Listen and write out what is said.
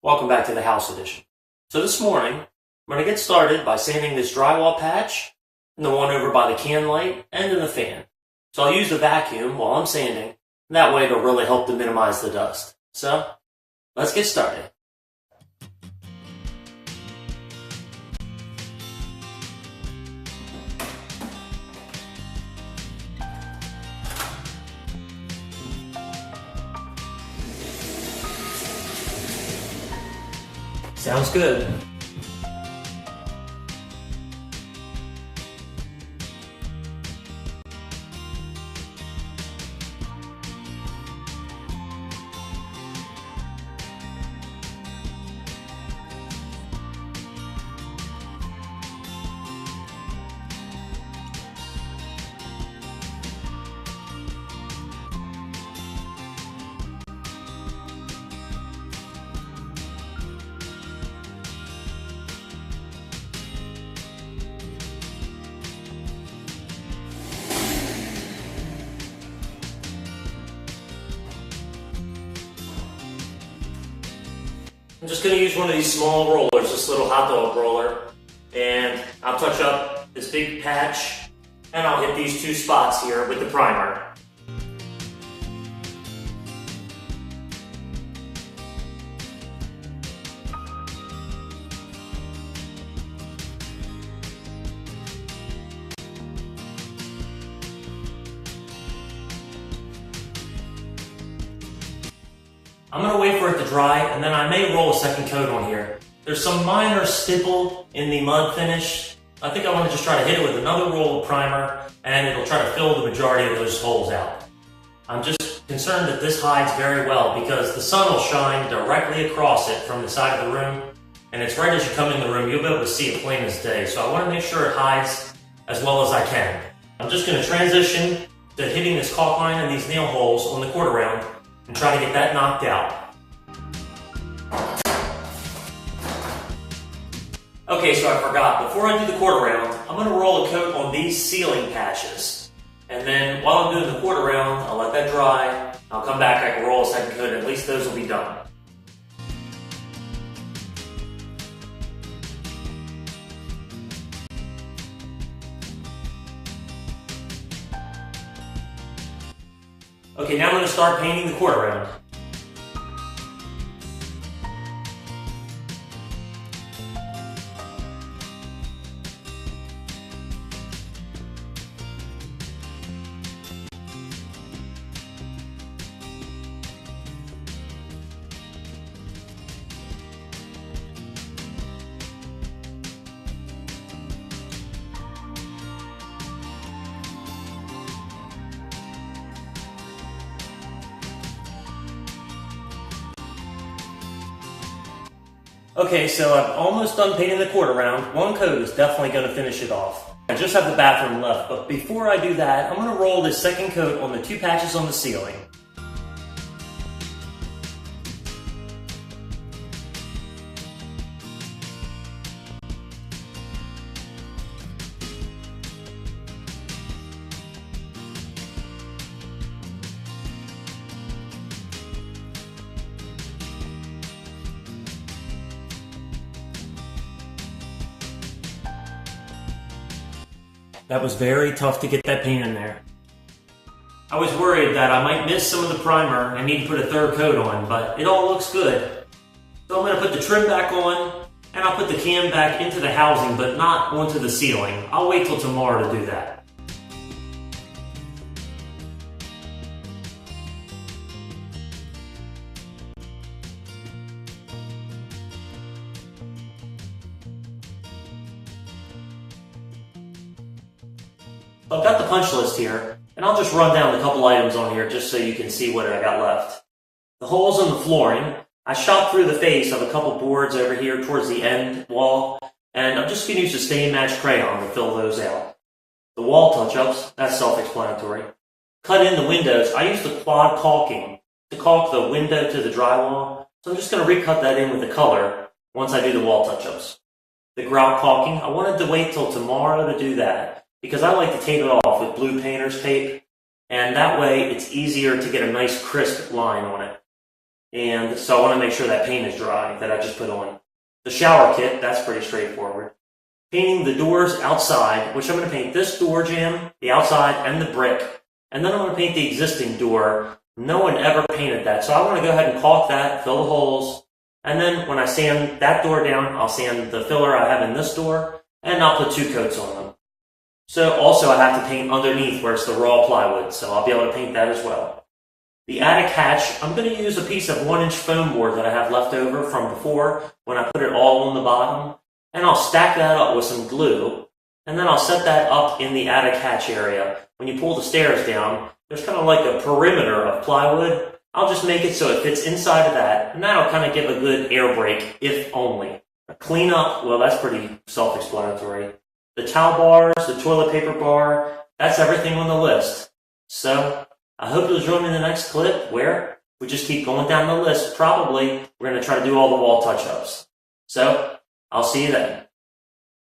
Welcome back to the House Edition. So this morning, I'm going to get started by sanding this drywall patch, and the one over by the can light, and then the fan. So I'll use the vacuum while I'm sanding, and that way it'll really help to minimize the dust. So, let's get started. Sounds good. I'm just going to use one of these small rollers, this little hot dog roller, and I'll touch up this big patch, and I'll hit these two spots here with the primer. I'm going to wait for it to dry, and then I may roll a second coat on here. There's some minor stipple in the mud finish. I think I want to just try to hit it with another roll of primer, and it'll try to fill the majority of those holes out. I'm just concerned that this hides very well because the sun will shine directly across it from the side of the room, and it's right as you come in the room, you'll be able to see it plain as day. So I want to make sure it hides as well as I can. I'm just going to transition to hitting this caulk line and these nail holes on the quarter round and try to get that knocked out. Okay, so I forgot. Before I do the quarter round, I'm going to roll a coat on these ceiling patches. And then while I'm doing the quarter round, I'll let that dry. I'll come back, I can roll a second coat, and at least those will be done. Okay, now I'm going to start painting the quarter round. Okay, so I'm almost done painting the quarter round. One coat is definitely going to finish it off. I just have the bathroom left, but before I do that, I'm going to roll this second coat on the two patches on the ceiling. That was very tough to get that paint in there. I was worried that I might miss some of the primer and need to put a third coat on, but it all looks good. So I'm going to put the trim back on, and I'll put the can back into the housing, but not onto the ceiling. I'll wait till tomorrow to do that. I've got the punch list here, and I'll just run down a couple items on here just so you can see what I got left. The holes in the flooring, I shot through the face of a couple boards over here towards the end wall, and I'm just going to use a stain match crayon to fill those out. The wall touch-ups, that's self-explanatory. Cut in the windows, I used the quad caulking to caulk the window to the drywall, so I'm just going to recut that in with the color once I do the wall touch-ups. The grout caulking, I wanted to wait till tomorrow to do that, because I like to tape it off with blue painter's tape, and that way it's easier to get a nice crisp line on it. And so I want to make sure that paint is dry that I just put on. The shower kit, that's pretty straightforward. Painting the doors outside, which I'm going to paint this door jamb, the outside, and the brick. And then I'm going to paint the existing door. No one ever painted that, so I want to go ahead and caulk that, fill the holes. And then when I sand that door down, I'll sand the filler I have in this door, and I'll put 2 coats on them. So also I have to paint underneath where it's the raw plywood, so I'll be able to paint that as well. The attic hatch, I'm going to use a piece of 1-inch foam board that I have left over from before when I put it all on the bottom. And I'll stack that up with some glue, and then I'll set that up in the attic hatch area. When you pull the stairs down, there's kind of like a perimeter of plywood. I'll just make it so it fits inside of that, and that'll kind of give a good air break, if only. A clean up, well, that's pretty self-explanatory. The towel bars, the toilet paper bar, that's everything on the list. So, I hope you'll join me in the next clip where we just keep going down the list. Probably, we're going to try to do all the wall touch-ups. So, I'll see you then.